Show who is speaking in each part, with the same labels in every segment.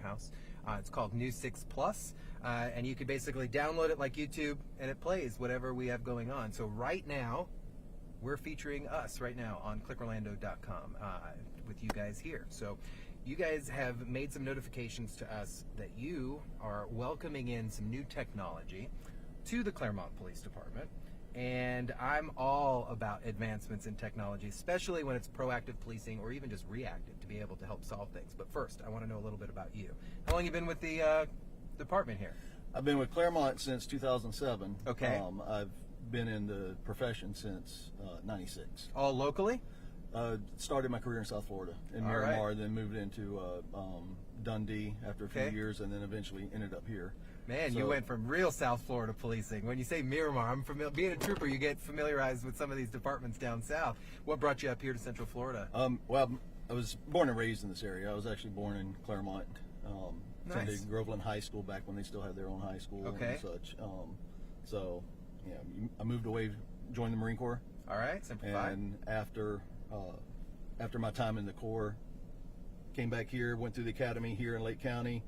Speaker 1: house. It's called News 6 Plus, and you can basically download it like YouTube, and it plays whatever we have going on. So right now, we're featuring us right now on clickorlando.com with you guys here. So you guys have made some notifications to us that you are welcoming in some new technology to the Claremont Police Department. And I'm all about advancements in technology, especially when it's proactive policing or even just reactive to be able to help solve things. But first, I want to know a little bit about you. How long have you been with the department here?
Speaker 2: I've been with Claremont since 2007.
Speaker 1: Okay.
Speaker 2: I've been in the profession since 96.
Speaker 1: All locally?
Speaker 2: Started my career in South Florida, in Miramar, then moved into Dundee after a few years, and then eventually ended up here.
Speaker 1: Man, so, you went from real South Florida policing. When you say Miramar, I'm familiar. Being a trooper, you get familiarized with some of these departments down south. What brought you up here to Central Florida?
Speaker 2: Well, I was born and raised in this area. I was actually born in Claremont. Attended Groveland High School back when they still had their own high school and such. So, yeah, I moved away, joined the Marine Corps.
Speaker 1: All right, simplified.
Speaker 2: And after my time in the Corps, came back here, went through the academy here in Lake County.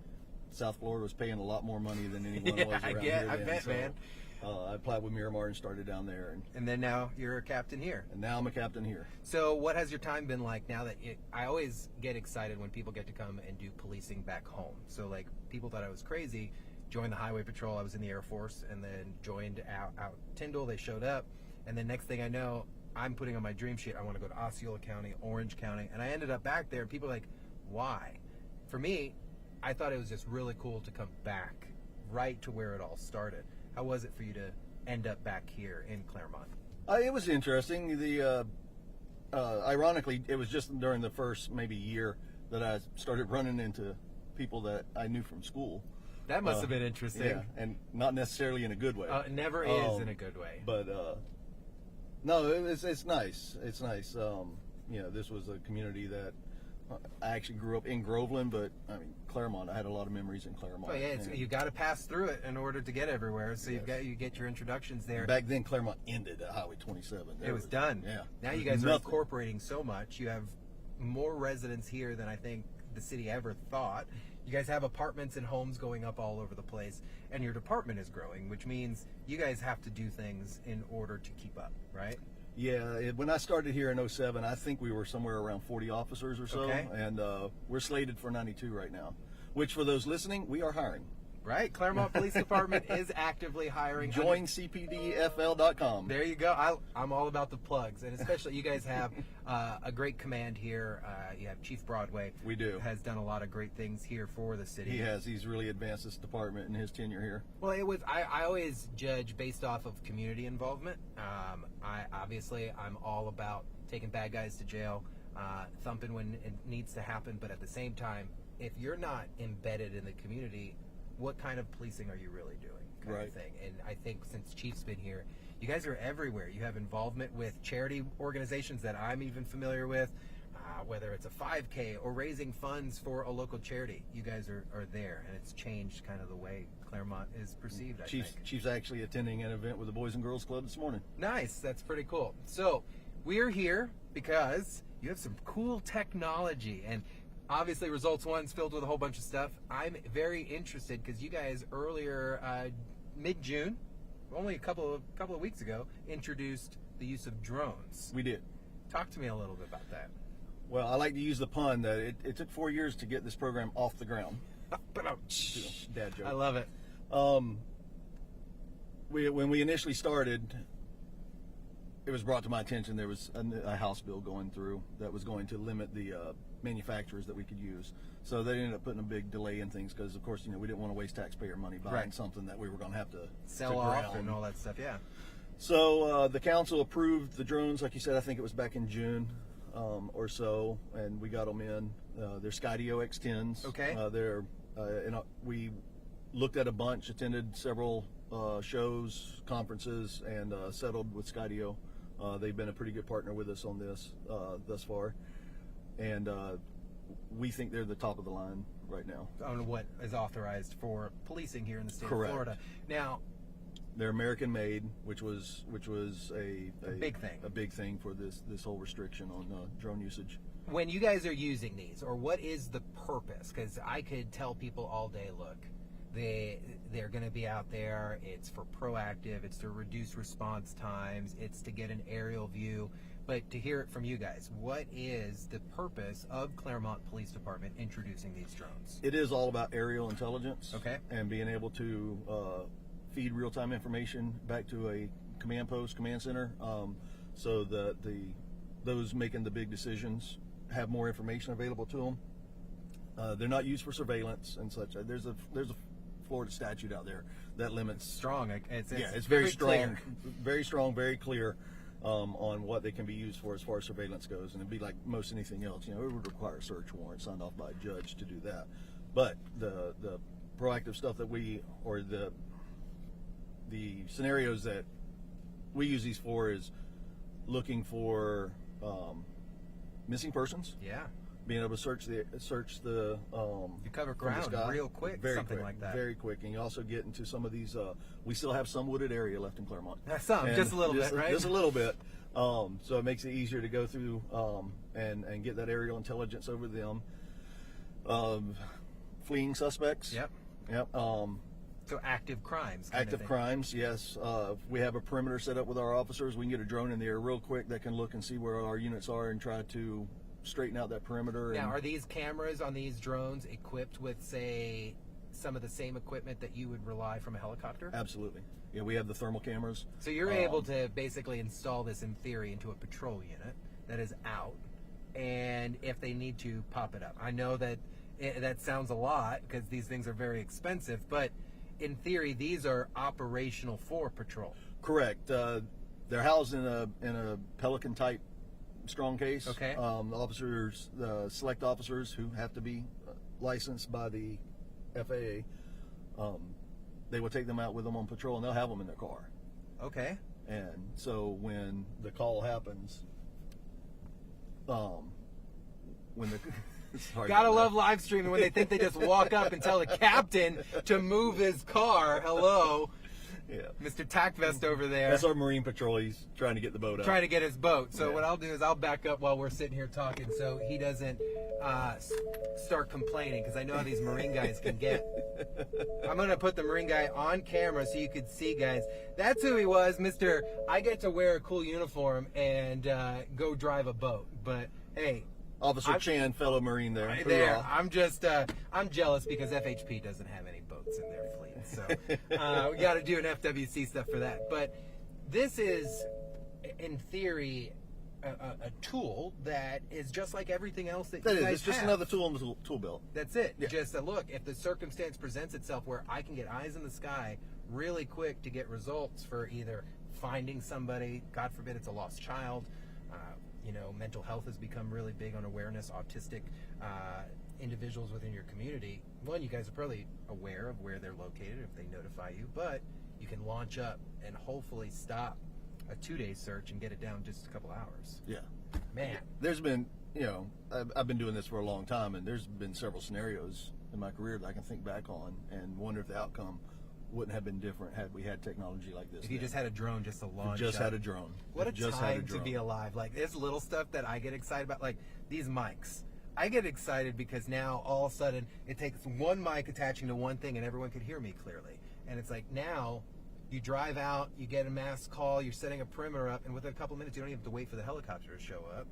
Speaker 2: South Florida was paying a lot more money than anyone was around here.
Speaker 1: I bet,
Speaker 2: so,
Speaker 1: man.
Speaker 2: I applied with Miramar and started down there.
Speaker 1: And then now you're a captain here.
Speaker 2: And now I'm a captain here.
Speaker 1: So what has your time been like now that I always get excited when people get to come and do policing back home. So like people thought I was crazy, joined the Highway Patrol, I was in the Air Force, and then joined out Tyndall, they showed up. And then next thing I know, I'm putting on my dream sheet, I want to go to Osceola County, Orange County, and I ended up back there. People are like, why? For me, I thought it was just really cool to come back right to where it all started. How was it for you to end up back here in Claremont?
Speaker 2: It was interesting. Ironically, it was just during the first maybe year that I started running into people that I knew from school.
Speaker 1: That must have been interesting.
Speaker 2: Yeah, and not necessarily in a good way.
Speaker 1: It never is in a good way.
Speaker 2: But no, it's nice. It's nice. This was a community that I actually grew up in Groveland, but I mean Claremont. I had a lot of memories in Claremont.
Speaker 1: Oh yeah, you got to pass through it in order to get everywhere. So you get your introductions there.
Speaker 2: Back then, Claremont ended at Highway 27.
Speaker 1: It was done.
Speaker 2: Yeah.
Speaker 1: Now you guys are incorporating so much. You have more residents here than I think the city ever thought. You guys have apartments and homes going up all over the place, and your department is growing, which means you guys have to do things in order to keep up, right?
Speaker 2: Yeah, when I started here in 07, I think we were somewhere around 40 officers or so, and we're slated for 92 right now, which for those listening, we are hiring.
Speaker 1: Right, Claremont Police Department is actively hiring.
Speaker 2: Join CPDFL.com.
Speaker 1: There you go. I'm all about the plugs, and especially you guys have a great command here. You have Chief Broadway.
Speaker 2: We do.
Speaker 1: Has done a lot of great things here for the city.
Speaker 2: He has. He's really advanced this department in his tenure here.
Speaker 1: Well, I always judge based off of community involvement. I'm all about taking bad guys to jail, thumping when it needs to happen, but at the same time, if you're not embedded in the community, what kind of policing are you really doing kind of thing? And I think since Chief's been here, you guys are everywhere. You have involvement with charity organizations that I'm even familiar with, whether it's a 5K or raising funds for a local charity. You guys are there, and it's changed kind of the way Claremont is perceived, I think.
Speaker 2: Chief's actually attending an event with the Boys and Girls Club this morning.
Speaker 1: Nice. That's pretty cool. So we're here because you have some cool technology, and obviously Results One's filled with a whole bunch of stuff. I'm very interested because you guys earlier, mid-June, only a couple of weeks ago, introduced the use of drones.
Speaker 2: We did.
Speaker 1: Talk to me a little bit about that.
Speaker 2: Well, I like to use the pun that it took 4 years to get this program off the ground. Dad joke.
Speaker 1: I love it.
Speaker 2: When we initially started, it was brought to my attention there was a House bill going through that was going to limit the manufacturers that we could use. So they ended up putting a big delay in things because, of course, we didn't want to waste taxpayer money buying something that we were going to have to
Speaker 1: sell off and all that stuff. Yeah.
Speaker 2: So the council approved the drones, like you said. I think it was back in June or so, and we got them in. They're Skydio X10s.
Speaker 1: Okay.
Speaker 2: We looked at a bunch, attended several shows, conferences, and settled with Skydio. They've been a pretty good partner with us on this thus far, and we think they're the top of the line right now.
Speaker 1: On what is authorized for policing here in the state
Speaker 2: Correct.
Speaker 1: of Florida. Now,
Speaker 2: they're American made, which was a
Speaker 1: big thing.
Speaker 2: A big thing for this whole restriction on drone usage.
Speaker 1: when you guys are using these, or what is the purpose? Because I could tell people all day, look, they're going to be out there. It's for proactive. It's to reduce response times. It's to get an aerial view. But to hear it from you guys, what is the purpose of Claremont Police Department introducing these drones?
Speaker 2: It is all about aerial intelligence.
Speaker 1: Okay.
Speaker 2: And being able to feed real-time information back to a command post, command center, so that those making the big decisions have more information available to them. They're not used for surveillance and such. There's a Florida statute out there that limits.
Speaker 1: Strong. It's
Speaker 2: very strong,
Speaker 1: clear.
Speaker 2: very strong, very clear on what they can be used for as far as surveillance goes. And it'd be like most anything else. You know, it would require a search warrant signed off by a judge to do that. But the proactive stuff that the scenarios that we use these for is looking for missing persons.
Speaker 1: Yeah.
Speaker 2: Being able to search the
Speaker 1: You cover
Speaker 2: from the
Speaker 1: ground
Speaker 2: sky.
Speaker 1: real quick,
Speaker 2: Very
Speaker 1: something
Speaker 2: quick,
Speaker 1: like that.
Speaker 2: Very quick, and you also get into some of these. We still have some wooded area left in Claremont.
Speaker 1: Some, just a little
Speaker 2: just,
Speaker 1: bit, right?
Speaker 2: Just a little bit. So it makes it easier to go through and get that aerial intelligence over them. Fleeing suspects.
Speaker 1: Yep.
Speaker 2: Yep.
Speaker 1: So active crimes. kind of
Speaker 2: Active
Speaker 1: thing.
Speaker 2: crimes, yes. If we have a perimeter set up with our officers, we can get a drone in the air real quick that can look and see where our units are and try to straighten out that perimeter.
Speaker 1: Now,
Speaker 2: and
Speaker 1: are these cameras on these drones equipped with, say, some of the same equipment that you would rely from a helicopter?
Speaker 2: Absolutely. Yeah, we have the thermal cameras.
Speaker 1: So you're able to basically install this in theory into a patrol unit that is out, and if they need to, pop it up. I know that that sounds a lot because these things are very expensive, but in theory, these are operational for patrol.
Speaker 2: Correct. They're housed in a Pelican type strong case.
Speaker 1: Okay.
Speaker 2: Officers, select officers who have to be licensed by the FAA, they will take them out with them on patrol, and they'll have them in their car.
Speaker 1: Okay.
Speaker 2: And so when the call happens, when the sorry
Speaker 1: Gotta
Speaker 2: about
Speaker 1: love live streaming when they think they just walk up and tell the captain to move his car. Hello,
Speaker 2: that. Yeah.
Speaker 1: Mr. Tackvest over there.
Speaker 2: That's our Marine patrol. He's trying to get the boat out.
Speaker 1: Trying to get his boat. So
Speaker 2: Yeah.
Speaker 1: what I'll do is I'll back up while we're sitting here talking so he doesn't start complaining, because I know how these Marine guys can get. I'm going to put the Marine guy on camera so you could see, guys. That's who he was, Mr. I get to wear a cool uniform and go drive a boat. But, hey,
Speaker 2: Officer Chan, fellow Marine there.
Speaker 1: right there.
Speaker 2: Hoorah.
Speaker 1: I'm just, I'm jealous because FHP doesn't have any boats in their fleet. So we got to do an FWC stuff for that. But this is, in theory, a tool that is just like everything else that
Speaker 2: That
Speaker 1: you
Speaker 2: is.
Speaker 1: guys
Speaker 2: It's just
Speaker 1: have.
Speaker 2: another tool in the tool belt.
Speaker 1: That's it.
Speaker 2: Yeah.
Speaker 1: Just a look. If the circumstance presents itself where I can get eyes in the sky really quick to get results for either finding somebody, God forbid it's a lost child, you know, mental health has become really big on awareness, autistic individuals within your community. One, you guys are probably aware of where they're located if they notify you, but you can launch up and hopefully stop a 2-day search and get it down just a couple hours.
Speaker 2: Yeah.
Speaker 1: Man.
Speaker 2: There's been, you know, I've been doing this for a long time, and there's been several scenarios in my career that I can think back on and wonder if the outcome wouldn't have been different had we had technology like this.
Speaker 1: If you
Speaker 2: then.
Speaker 1: just had a drone just to launch
Speaker 2: just
Speaker 1: up.
Speaker 2: had a drone.
Speaker 1: What a
Speaker 2: Just had
Speaker 1: time to
Speaker 2: drone.
Speaker 1: be alive. Like, it's little stuff that I get excited about, like these mics. I get excited because now all of a sudden it takes one mic attaching to one thing and everyone could hear me clearly. And it's like now you drive out, you get a mass call, you're setting a perimeter up, and within a couple of minutes you don't even have to wait for the helicopter to show up.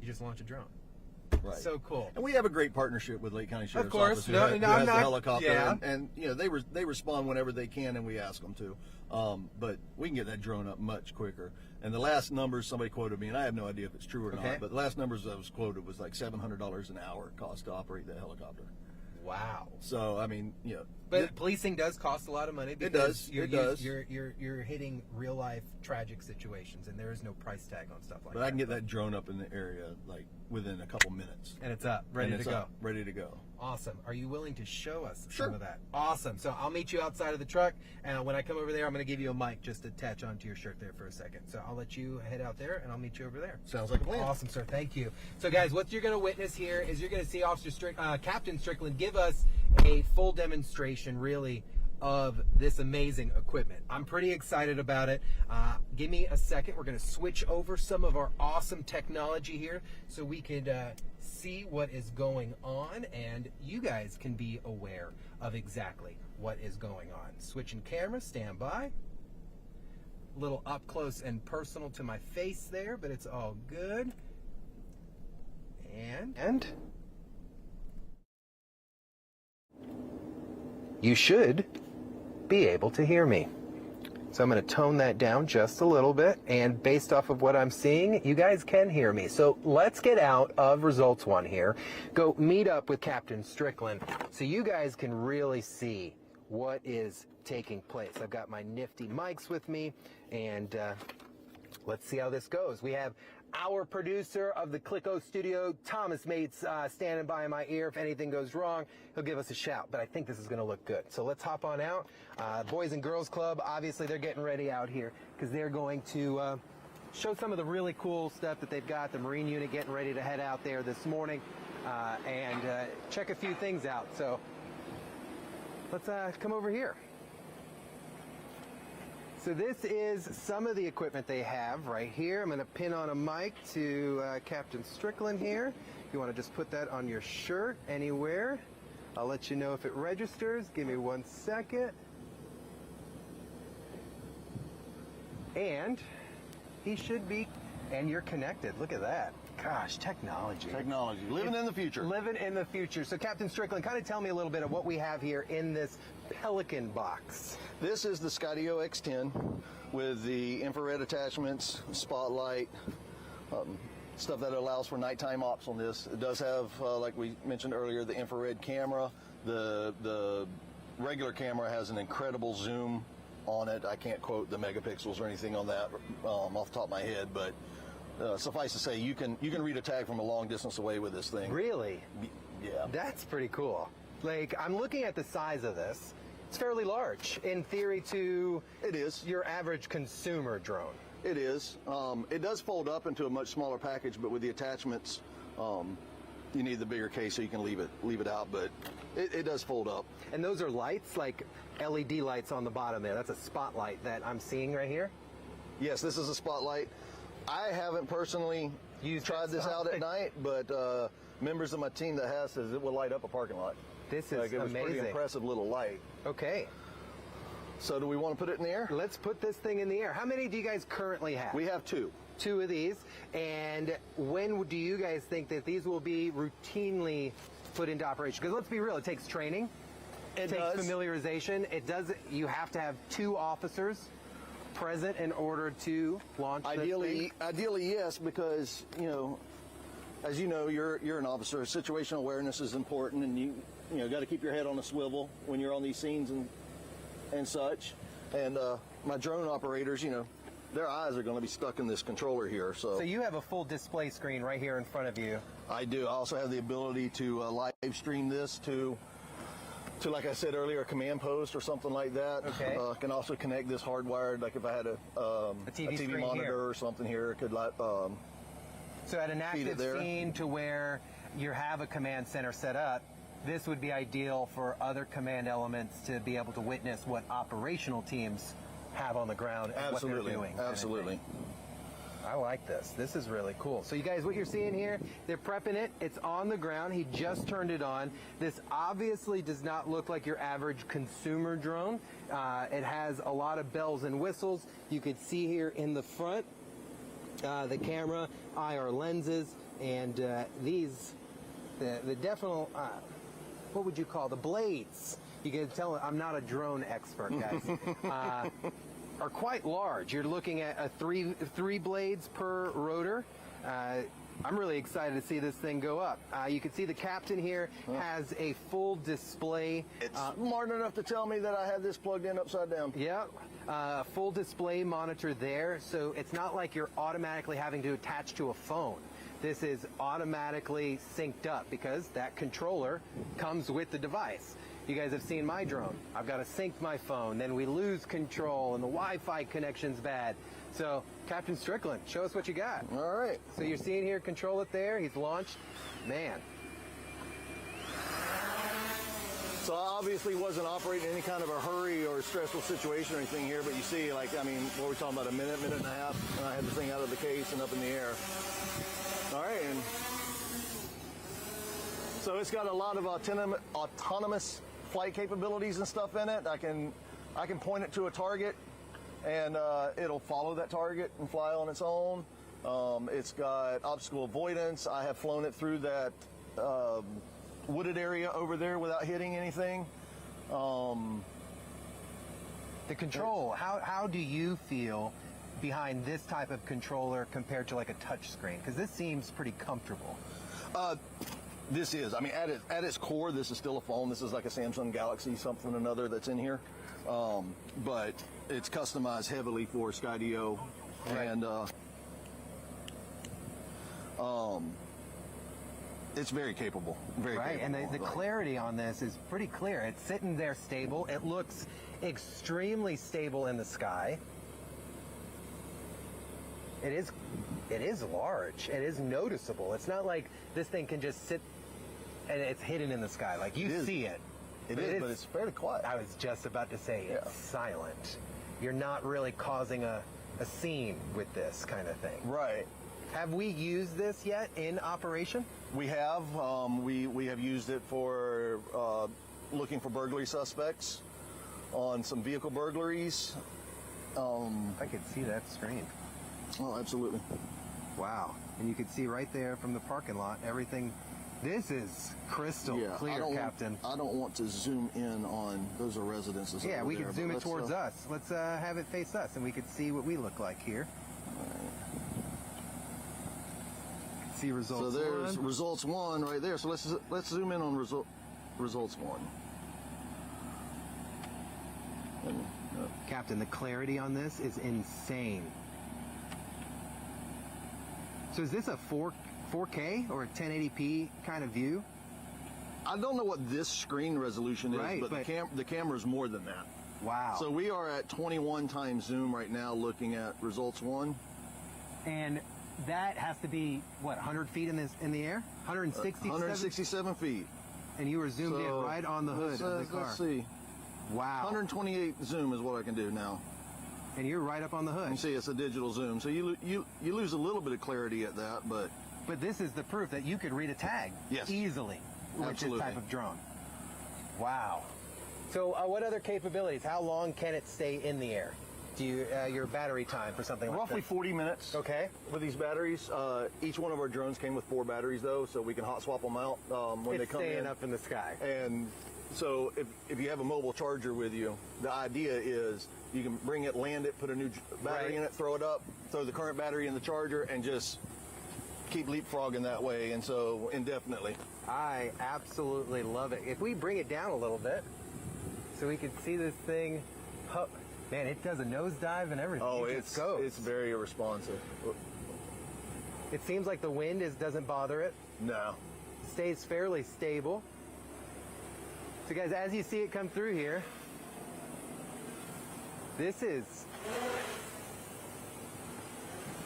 Speaker 1: You just launch a drone.
Speaker 2: Right.
Speaker 1: So cool.
Speaker 2: And we have a great partnership with Lake County Sheriff's
Speaker 1: course.
Speaker 2: Office.
Speaker 1: No,
Speaker 2: who
Speaker 1: no,
Speaker 2: has
Speaker 1: I'm
Speaker 2: the
Speaker 1: not-
Speaker 2: helicopter,
Speaker 1: yeah.
Speaker 2: and you know they respond whenever they can, and we ask them to. But we can get that drone up much quicker. And the last numbers somebody quoted me, and I have no idea if it's true or
Speaker 1: Okay.
Speaker 2: not, but the last numbers I was quoted was like $700 an hour cost to operate that helicopter.
Speaker 1: Wow.
Speaker 2: So I mean, you know,
Speaker 1: But policing does cost a lot of money because
Speaker 2: does.
Speaker 1: You're,
Speaker 2: It does.
Speaker 1: You're hitting real life tragic situations, and there is no price tag on stuff like
Speaker 2: but
Speaker 1: that.
Speaker 2: I can get that drone up in the area like within a couple minutes.
Speaker 1: And it's up, ready
Speaker 2: And
Speaker 1: to
Speaker 2: it's
Speaker 1: go.
Speaker 2: up, ready to go.
Speaker 1: Awesome. Are you willing to show us
Speaker 2: Sure.
Speaker 1: some of that? Awesome. So I'll meet you outside of the truck, and when I come over there, I'm going to give you a mic just to attach onto your shirt there for a second. So I'll let you head out there, and I'll meet you over there.
Speaker 2: Sounds like a plan.
Speaker 1: Awesome, sir. Thank you. So, guys, what you're going to witness here is you're going to see Captain Strickland give us a full demonstration, really, of this amazing equipment. I'm pretty excited about it. Give me a second. We're going to switch over some of our awesome technology here so we could see what is going on, and you guys can be aware of exactly what is going on. Switching cameras, stand by. A little up close and personal to my face there, but it's all good. And you should be able to hear me. So I'm going to tone that down just a little bit, and based off of what I'm seeing, you guys can hear me. So let's get out of results one here, go meet up with Captain Strickland so you guys can really see what is taking place. I've got my nifty mics with me, and let's see how this goes. We have our producer of the Clicko Studio, Thomas Mates, standing by my ear. If anything goes wrong, he'll give us a shout, but I think this is going to look good. So let's hop on out. Boys and Girls Club, obviously they're getting ready out here because they're going to show some of the really cool stuff that they've got. The Marine unit getting ready to head out there this morning and check a few things out. So let's come over here. So this is some of the equipment they have right here. I'm going to pin on a mic to Captain Strickland here. You want to just put that on your shirt anywhere. I'll let you know if it registers. Give me 1 second. And he should be, and you're connected. Look at that. Gosh, technology.
Speaker 2: Technology. Living in the future.
Speaker 1: Living in the future. So Captain Strickland, kind of tell me a little bit of what we have here in this Pelican box.
Speaker 2: This is the Skydio X10 with the infrared attachments, spotlight, stuff that allows for nighttime ops on this. It does have, like we mentioned earlier, the infrared camera. The regular camera has an incredible zoom on it. I can't quote the megapixels or anything on that off the top of my head, but suffice to say, you can read a tag from a long distance away with this thing.
Speaker 1: Really?
Speaker 2: Yeah.
Speaker 1: That's pretty cool. Like, I'm looking at the size of this. It's fairly large in theory to
Speaker 2: It is.
Speaker 1: your average consumer drone.
Speaker 2: It is. It does fold up into a much smaller package, but with the attachments, you need the bigger case so you can leave it out. But it does fold up.
Speaker 1: And those are lights, like LED lights on the bottom there. That's a spotlight that I'm seeing right here.
Speaker 2: Yes, this is a spotlight. I haven't personally tried this out at night, but members of my team that has says it will light up a parking lot.
Speaker 1: This is
Speaker 2: it was
Speaker 1: amazing.
Speaker 2: pretty impressive little light.
Speaker 1: Okay.
Speaker 2: So do we want to put it in the air?
Speaker 1: Let's put this thing in the air. How many do you guys currently have?
Speaker 2: We have two.
Speaker 1: 2 of these. And when do you guys think that these will be routinely put into operation? Because let's be real, it takes training. It takes familiarization. It does. You have to have 2 officers present in order to launch this thing.
Speaker 2: Ideally, yes, because as you know, you're an officer. Situational awareness is important, and you got to keep your head on a swivel when you're on these scenes and such. And my drone operators, their eyes are going to be stuck in this controller here. So
Speaker 1: you have a full display screen right here in front of you.
Speaker 2: I do. I also have the ability to live stream this to, like I said earlier, a command post or something like that.
Speaker 1: Okay.
Speaker 2: Can also connect this hardwired, like if I had a TV monitor
Speaker 1: here
Speaker 2: or something here, it could
Speaker 1: So at an active scene to where you have a command center set up, this would be ideal for other command elements to be able to witness what operational teams have on the ground and what they're doing.
Speaker 2: Absolutely.
Speaker 1: I like this. This is really cool. So you guys, what you're seeing here, they're prepping it. It's on the ground. He just turned it on. This obviously does not look like your average consumer drone. It has a lot of bells and whistles. You could see here in the front, the camera, IR lenses, and these, the definite, what would you call the blades? You can tell I'm not a drone expert, guys. Are quite large. You're looking at a three blades per rotor. I'm really excited to see this thing go up. You can see the captain here has a full display.
Speaker 2: It's smart enough to tell me that I had this plugged in upside down.
Speaker 1: Yeah, full display monitor there. So it's not like you're automatically having to attach to a phone. This is automatically synced up because that controller comes with the device. You guys have seen my drone. I've got to sync my phone, then we lose control and the Wi-Fi connection's bad. So, Captain Strickland, show us what you got.
Speaker 2: All right.
Speaker 1: So you're seeing here, control it there. He's launched. Man.
Speaker 2: So I obviously wasn't operating in any kind of a hurry or stressful situation or anything here, but you see, like, I mean, what we're talking about, a minute and a half, and I had the thing out of the case and up in the air. All right, and so it's got a lot of autonomous flight capabilities and stuff in it. I can point it to a target, and it'll follow that target and fly on its own. It's got obstacle avoidance. I have flown it through that wooded area over there without hitting anything.
Speaker 1: The control, how do you feel behind this type of controller compared to like a touch screen? Because this seems pretty comfortable.
Speaker 2: This is, I mean, at its core, this is still a phone. This is like a Samsung Galaxy something or another that's in here. But it's customized heavily for Skydio.
Speaker 1: Right.
Speaker 2: And it's very capable. Very
Speaker 1: right,
Speaker 2: capable.
Speaker 1: and the clarity on this is pretty clear. It's sitting there stable. It looks extremely stable in the sky. It is large. It is noticeable. It's not like this thing can just sit and it's hidden in the sky. Like you see it.
Speaker 2: It is, but it's fairly quiet.
Speaker 1: I was just about to say it's silent. You're not really causing a scene with this kind of thing.
Speaker 2: Right.
Speaker 1: Have we used this yet in operation?
Speaker 2: We have. We have used it for looking for burglary suspects on some vehicle burglaries.
Speaker 1: I could see that screen.
Speaker 2: Oh, absolutely.
Speaker 1: Wow. And you can see right there from the parking lot, everything. This is crystal clear, Captain.
Speaker 2: I don't want to zoom in on those are residences.
Speaker 1: Yeah,
Speaker 2: over
Speaker 1: we
Speaker 2: there,
Speaker 1: can zoom
Speaker 2: but
Speaker 1: it towards us. Let's have it face us, and we could see what we look like here. See results.
Speaker 2: So there's
Speaker 1: one.
Speaker 2: results 1 right there. So let's zoom in on results 1. And,
Speaker 1: Captain, the clarity on this is insane. So is this a 4K or a 1080p kind of view?
Speaker 2: I don't know what this screen resolution is,
Speaker 1: Right,
Speaker 2: but the camera's more than that.
Speaker 1: Wow.
Speaker 2: So we are at 21 times zoom right now looking at results 1.
Speaker 1: And that has to be, what, 100 feet in the air? 167?
Speaker 2: 167 feet.
Speaker 1: And you were zoomed in right on the hood of the car.
Speaker 2: Let's see.
Speaker 1: Wow.
Speaker 2: 128 zoom is what I can do now.
Speaker 1: And you're right up on the
Speaker 2: You
Speaker 1: hood.
Speaker 2: can see it's a digital zoom. So you lose a little bit of clarity at that, but
Speaker 1: But this is the proof that you could read a tag easily with
Speaker 2: Absolutely.
Speaker 1: this type of drone. Wow. So what other capabilities? How long can it stay in the air? Do you your battery time for something like
Speaker 2: roughly
Speaker 1: this?
Speaker 2: 40 minutes.
Speaker 1: Okay.
Speaker 2: With these batteries, each one of our drones came with 4 batteries though, so we can hot swap them out when they
Speaker 1: It's
Speaker 2: come
Speaker 1: staying
Speaker 2: in.
Speaker 1: up in the sky.
Speaker 2: And so if you have a mobile charger with you, the idea is you can bring it, land it, put a new battery in it, throw it up, throw the current battery in the charger, and just keep leapfrogging that way, and so indefinitely.
Speaker 1: I absolutely love it. If we bring it down a little bit so we can see this thing, man, it does a nosedive and everything.
Speaker 2: Oh,
Speaker 1: it just goes.
Speaker 2: it's very responsive.
Speaker 1: It seems like the wind doesn't bother it.
Speaker 2: No.
Speaker 1: Stays fairly stable. So guys, as you see it come through here, this is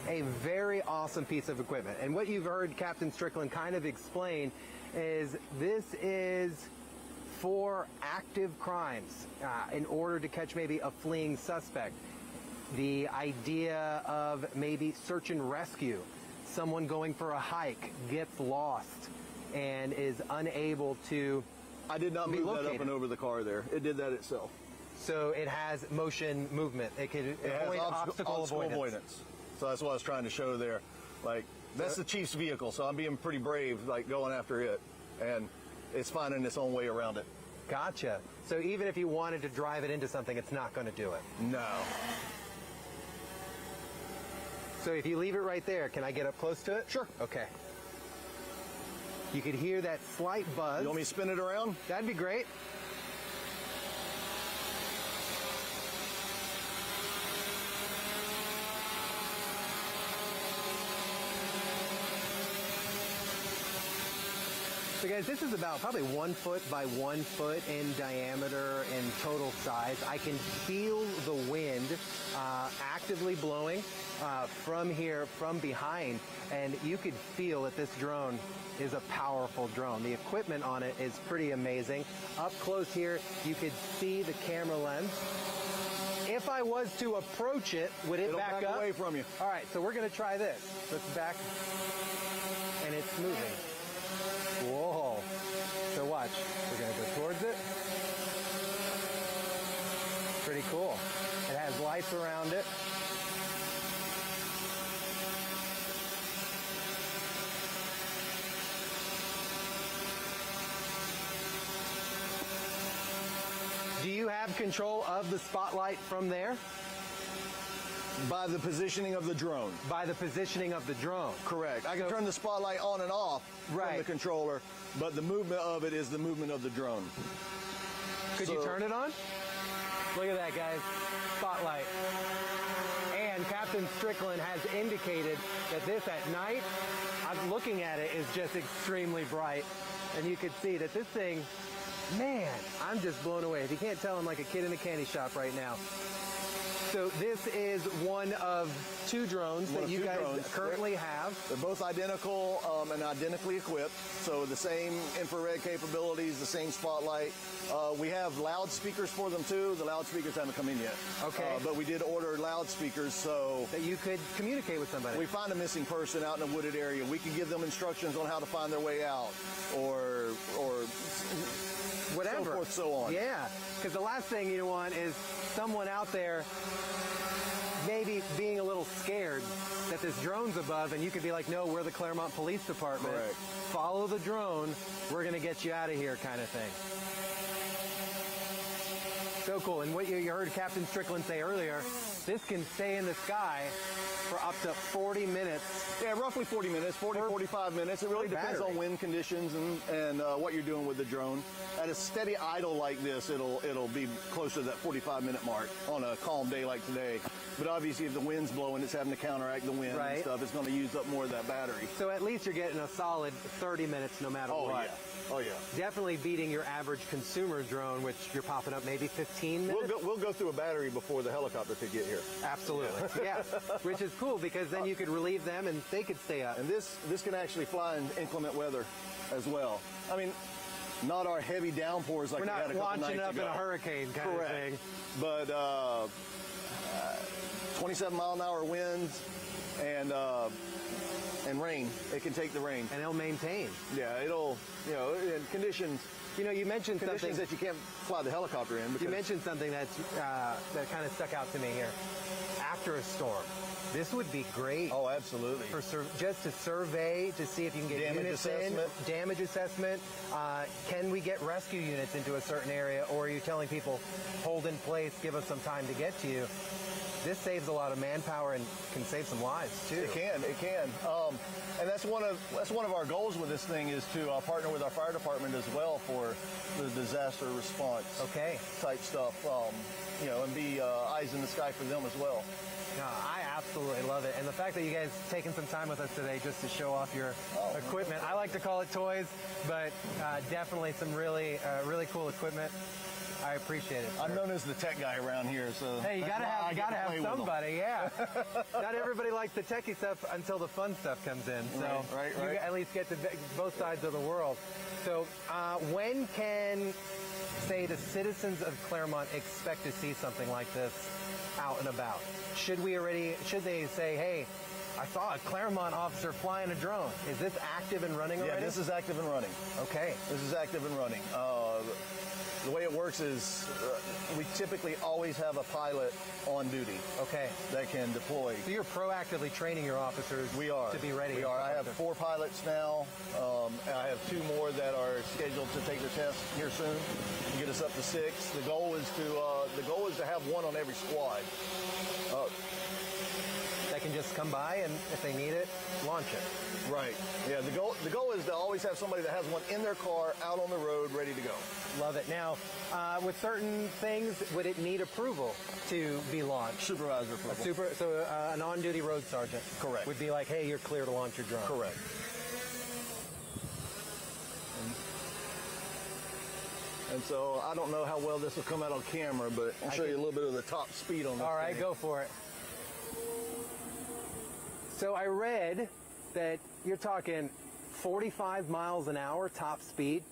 Speaker 1: a very awesome piece of equipment. And what you've heard Captain Strickland kind of explain is this is for active crimes in order to catch maybe a fleeing suspect. The idea of maybe search and rescue, someone going for a hike, gets lost, and is unable to
Speaker 2: I did not
Speaker 1: be
Speaker 2: move that
Speaker 1: located.
Speaker 2: up and over the car there. It did that itself.
Speaker 1: So it has motion movement. It can
Speaker 2: It has
Speaker 1: avoid
Speaker 2: obstacle
Speaker 1: avoidance.
Speaker 2: avoidance. So that's what I was trying to show there. Like, that's the Chief's vehicle, so I'm being pretty brave, like, going after it. And it's finding its own way around it.
Speaker 1: Gotcha. So even if you wanted to drive it into something, it's not going to do it.
Speaker 2: No.
Speaker 1: So if you leave it right there, can I get up close to it?
Speaker 2: Sure.
Speaker 1: Okay. You could hear that slight buzz.
Speaker 2: You want me to spin it around?
Speaker 1: That'd be great. So So guys, this is about probably 1 foot by 1 foot in diameter and total size. I can feel the wind actively blowing from here, from behind, and you could feel that this drone is a powerful drone. The equipment on it is pretty amazing. Up close here, you could see the camera lens. If I was to approach it, would it
Speaker 2: It'll
Speaker 1: back
Speaker 2: back
Speaker 1: up?
Speaker 2: away from you.
Speaker 1: All right, so we're gonna try this. Let's back, and it's moving. Whoa. So watch, we're gonna go towards it. Pretty cool. It has lights around it. Do you have control of the spotlight from there?
Speaker 2: By the positioning of the drone.
Speaker 1: By the positioning of the drone.
Speaker 2: Correct. I can
Speaker 1: So-
Speaker 2: turn the spotlight on and off from
Speaker 1: Right.
Speaker 2: the controller, but the movement of it is the movement of the drone.
Speaker 1: Could you
Speaker 2: So-
Speaker 1: turn it on? Look at that, guys. Spotlight. And Captain Strickland has indicated that this at night, I'm looking at it, is just extremely bright. And you can see that this thing, man, I'm just blown away. If you can't tell, I'm like a kid in a candy shop right now. So this is one of 2 drones
Speaker 2: One
Speaker 1: that
Speaker 2: of
Speaker 1: you
Speaker 2: 2
Speaker 1: guys
Speaker 2: drones.
Speaker 1: currently have.
Speaker 2: They're both identical and identically equipped, so the same infrared capabilities, the same spotlight. We have loudspeakers for them too. The loudspeakers haven't come in yet.
Speaker 1: Okay.
Speaker 2: But we did order loudspeakers, so
Speaker 1: That you could communicate with somebody.
Speaker 2: we find a missing person out in a wooded area. We can give them instructions on how to find their way out, or
Speaker 1: Whatever.
Speaker 2: so forth, so on.
Speaker 1: Yeah, because the last thing you want is someone out there maybe being a little scared that this drone's above, and you could be like, no, we're the Claremont Police Department.
Speaker 2: Correct.
Speaker 1: Follow the drone. We're going to get you out of here kind of thing. So cool. And what you heard Captain Strickland say earlier, this can stay in the sky for up to 40 minutes.
Speaker 2: Yeah, roughly 40 minutes, 45 minutes. It really
Speaker 1: per
Speaker 2: depends
Speaker 1: battery.
Speaker 2: on wind conditions and what you're doing with the drone. At a steady idle like this, it'll be closer to that 45-minute mark on a calm day like today. But obviously, if the wind's blowing, it's having to counteract the wind
Speaker 1: Right.
Speaker 2: and stuff. It's going to use up more of that battery.
Speaker 1: So at least you're getting a solid 30 minutes no matter
Speaker 2: Oh
Speaker 1: what.
Speaker 2: yeah, oh yeah.
Speaker 1: Definitely beating your average consumer drone, which you're popping up maybe 15 minutes.
Speaker 2: We'll go through a battery before the helicopter could get here.
Speaker 1: Absolutely. Yeah. Which is cool because then you could relieve them and they could stay up.
Speaker 2: And this can actually fly in inclement weather as well. I mean, not our heavy downpours like
Speaker 1: We're
Speaker 2: we had
Speaker 1: not
Speaker 2: a couple
Speaker 1: launching
Speaker 2: nights
Speaker 1: up
Speaker 2: ago.
Speaker 1: in a hurricane kind
Speaker 2: Correct.
Speaker 1: of thing.
Speaker 2: But 27-mile-an-hour winds and rain. It can take the rain.
Speaker 1: And it'll maintain.
Speaker 2: Yeah, it'll, in conditions
Speaker 1: You know, you mentioned something.
Speaker 2: that you can't fly the helicopter in.
Speaker 1: You
Speaker 2: Because
Speaker 1: mentioned something that's that kind of stuck out to me here. After a storm, this would be great
Speaker 2: oh, absolutely.
Speaker 1: for just to survey to see if you can get
Speaker 2: Damage
Speaker 1: units
Speaker 2: assessment.
Speaker 1: in, damage assessment. Can we get rescue units into a certain area, or are you telling people hold in place, give us some time to get to you? This saves a lot of manpower and can save some lives too.
Speaker 2: It can. And that's one of our goals with this thing is to partner with our fire department as well for the disaster response
Speaker 1: Okay.
Speaker 2: type stuff. And be eyes in the sky for them as well.
Speaker 1: No, I absolutely love it. And the fact that you guys taking some time with us today just to show off your equipment. I like to call it toys, but definitely some really cool equipment. I appreciate it, sir.
Speaker 2: I'm known as the tech guy around here, so
Speaker 1: Hey, you
Speaker 2: that's
Speaker 1: gotta
Speaker 2: why I
Speaker 1: have,
Speaker 2: get to play with them.
Speaker 1: somebody, yeah. Not everybody likes the techie stuff until the fun stuff comes in. So
Speaker 2: Right.
Speaker 1: you at least get to both sides of the world. So when can, say, the citizens of Claremont expect to see something like this out and about? Should they say, hey, I saw a Claremont officer flying a drone. Is this active and running already?
Speaker 2: Yeah, this is active and running.
Speaker 1: Okay.
Speaker 2: This is active and running. The way it works is we typically always have a pilot on duty
Speaker 1: Okay.
Speaker 2: that can deploy.
Speaker 1: So you're proactively training your officers
Speaker 2: We are.
Speaker 1: to be ready.
Speaker 2: We are. I have 4 pilots now. And I have 2 more that are scheduled to take their test here soon to get us up to 6. The goal is to have 1 on every squad.
Speaker 1: That can just come by and if they need it, launch it.
Speaker 2: Right. Yeah. The goal is to always have somebody that has 1 in their car out on the road ready to go.
Speaker 1: Love it. Now, with certain things, would it need approval to be launched?
Speaker 2: Supervisor approval.
Speaker 1: So an on-duty road sergeant,
Speaker 2: Correct.
Speaker 1: would be like, hey, you're clear to launch your drone.
Speaker 2: Correct. And so I don't know how well this will come out on camera, but I'll show you a little bit of the top speed on this
Speaker 1: All right,
Speaker 2: thing.
Speaker 1: go for it. So I read that you're talking 45 miles an hour top speed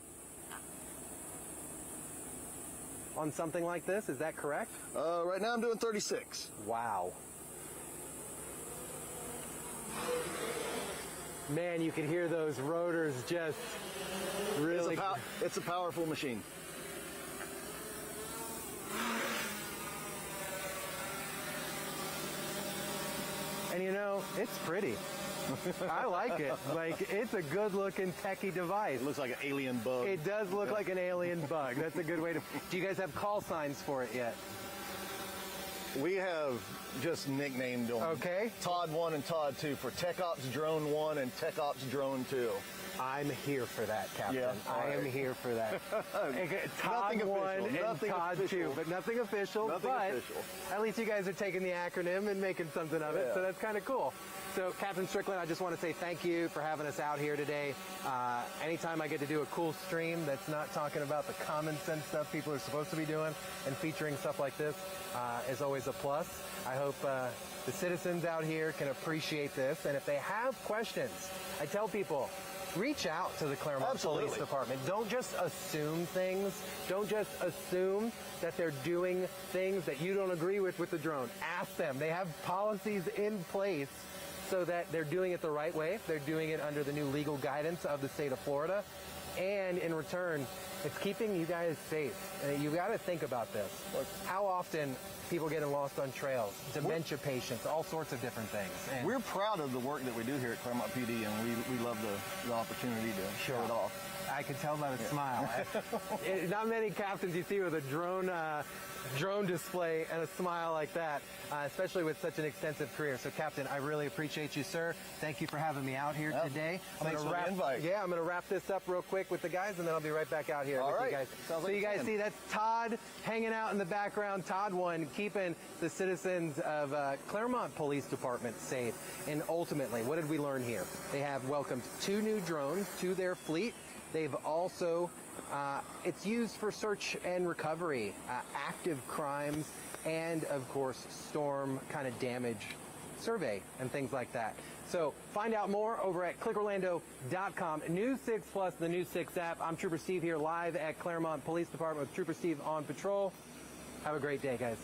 Speaker 1: on something like this. Is that correct?
Speaker 2: Right now I'm doing 36.
Speaker 1: Wow. Man, you can hear those rotors just really...
Speaker 2: It's a powerful machine.
Speaker 1: And you know, it's pretty. I like it. Like, it's a good-looking techie device.
Speaker 2: It looks like an alien bug.
Speaker 1: It does look like an alien bug. That's a good way to... Do you guys have call signs for it yet?
Speaker 2: We have just nicknamed them.
Speaker 1: Okay.
Speaker 2: Todd 1 and Todd 2 for Tech Ops Drone 1 and Tech Ops Drone 2.
Speaker 1: I'm here for that, Captain.
Speaker 2: Yeah,
Speaker 1: I am
Speaker 2: right.
Speaker 1: here for that. Okay, Todd
Speaker 2: Nothing
Speaker 1: 1
Speaker 2: official,
Speaker 1: and
Speaker 2: nothing
Speaker 1: Todd
Speaker 2: official.
Speaker 1: 2, but nothing official.
Speaker 2: Nothing
Speaker 1: but
Speaker 2: official.
Speaker 1: at least you guys are taking the acronym and making something of it,
Speaker 2: Yeah.
Speaker 1: so that's kind of cool. So, Captain Strickland, I just want to say thank you for having us out here today. Anytime I get to do a cool stream that's not talking about the common sense stuff people are supposed to be doing and featuring stuff like this is always a plus. I hope the citizens out here can appreciate this. And if they have questions, I tell people, reach out to the Claremont
Speaker 2: Absolutely.
Speaker 1: Police Department. Don't just assume things. Don't just assume that they're doing things that you don't agree with the drone. Ask them. They have policies in place so that they're doing it the right way. They're doing it under the new legal guidance of the state of Florida. And in return, it's keeping you guys safe. And you got to think about this. How often people getting lost on trails, dementia patients, all sorts of different things. And
Speaker 2: We're proud of the work that we do here at Claremont PD, and we love the opportunity to show it off.
Speaker 1: I can tell by the smile. Not many captains you see with a drone display and a smile like that, especially with such an extensive career. So, Captain, I really appreciate you, sir. Thank you for having me out here today.
Speaker 2: Thanks for the invite.
Speaker 1: Yeah, I'm going to wrap this up real quick with the guys, and then I'll be right back out here
Speaker 2: All
Speaker 1: with
Speaker 2: right.
Speaker 1: you guys.
Speaker 2: Sounds
Speaker 1: So
Speaker 2: like
Speaker 1: you
Speaker 2: a
Speaker 1: guys
Speaker 2: plan.
Speaker 1: see that's Todd hanging out in the background. Todd 1 keeping the citizens of Claremont Police Department safe. And ultimately, what did we learn here? They have welcomed 2 new drones to their fleet. They've also, it's used for search and recovery, active crimes, and of course, storm kind of damage survey and things like that. So find out more over at clickorlando.com. News 6 Plus, the News 6 app. I'm Trooper Steve here live at Claremont Police Department with Trooper Steve on patrol. Have a great day, guys.